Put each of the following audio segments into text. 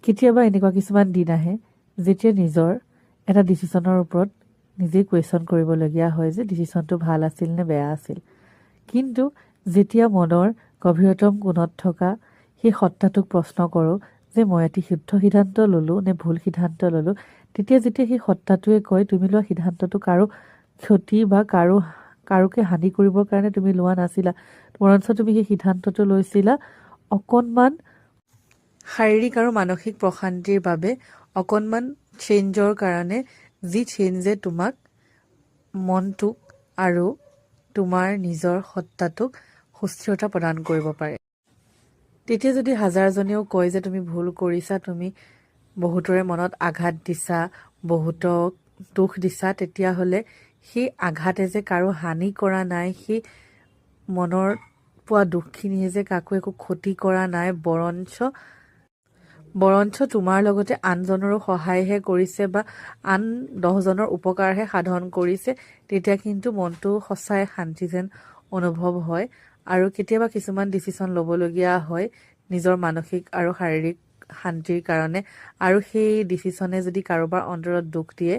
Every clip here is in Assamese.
কেতিয়াবা এনেকুৱা কিছুমান দিন আহে যেতিয়া নিজৰ এটা ডিচিশ্যনৰ ওপৰত নিজেই কুৱেশ্যন কৰিবলগীয়া হয় যে ডিচিশ্যনটো ভাল আছিল নে বেয়া আছিল। কিন্তু যেতিয়া মনৰ গভীৰতম কোণত থকা সেই সত্তাটোক প্ৰশ্ন কৰোঁ যে মই এটি শুদ্ধ সিদ্ধান্ত ল'লোঁ নে ভুল সিদ্ধান্ত ল'লোঁ, তেতিয়া যেতিয়া সেই সত্তাটোৱে কয় তুমি লোৱা সিদ্ধান্তটো কাৰো ক্ষতি বা কাৰোকে হানি কৰিবৰ কাৰণে তুমি লোৱা নাছিলা, বৰঞ্চ তুমি সেই সিদ্ধান্তটো লৈছিলা অকণমান শাৰীৰিক আৰু মানসিক প্ৰশান্তিৰ বাবে, অকণমান চেঞ্জৰ কাৰণে, যি চেঞ্জে তোমাক মনটোক আৰু তোমাৰ নিজৰ সত্তাটোক সুস্থিৰতা প্ৰদান কৰিব পাৰে। তেতিয়া যদি হাজাৰজনেও কয় যে তুমি ভুল কৰিছা, তুমি বহুতৰে মনত আঘাত দিছা, বহুতক দুখ দিছা, তেতিয়াহ'লে সেই আঘাতে যে কাৰো হানি কৰা নাই, সেই মনৰ পোৱা দুখখিনিয়ে যে কাকো একো ক্ষতি কৰা নাই, বৰঞ্চ তোমাৰ লগতে আনজনৰো সহায়হে কৰিছে বা আন 10জনৰ উপকাৰহে সাধন কৰিছে, তেতিয়া কিন্তু মনটো সঁচাই শান্তি যেন অনুভৱ হয়। আৰু কেতিয়াবা কিছুমান ডিচিশ্যন ল'বলগীয়া হয় নিজৰ মানসিক আৰু শাৰীৰিক শান্তিৰ কাৰণে, আৰু সেই ডিচিশ্যনে যদি কাৰোবাৰ অন্তৰত দুখ দিয়ে,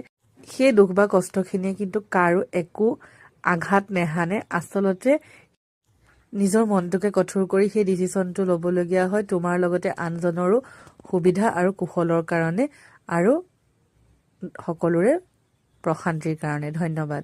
সেই দুখ বা কষ্টখিনিয়ে কিন্তু কাৰো একো আঘাত নেহানে, আচলতে নিজৰ মনটোকে কঠোৰ কৰি সেই ডিচিশ্যনটো ল'বলগীয়া হয় তোমাৰ লগতে আনজনৰো সুবিধা আৰু কুশলৰ কাৰণে আৰু সকলোৰে প্ৰশান্তিৰ কাৰণে। ধন্যবাদ।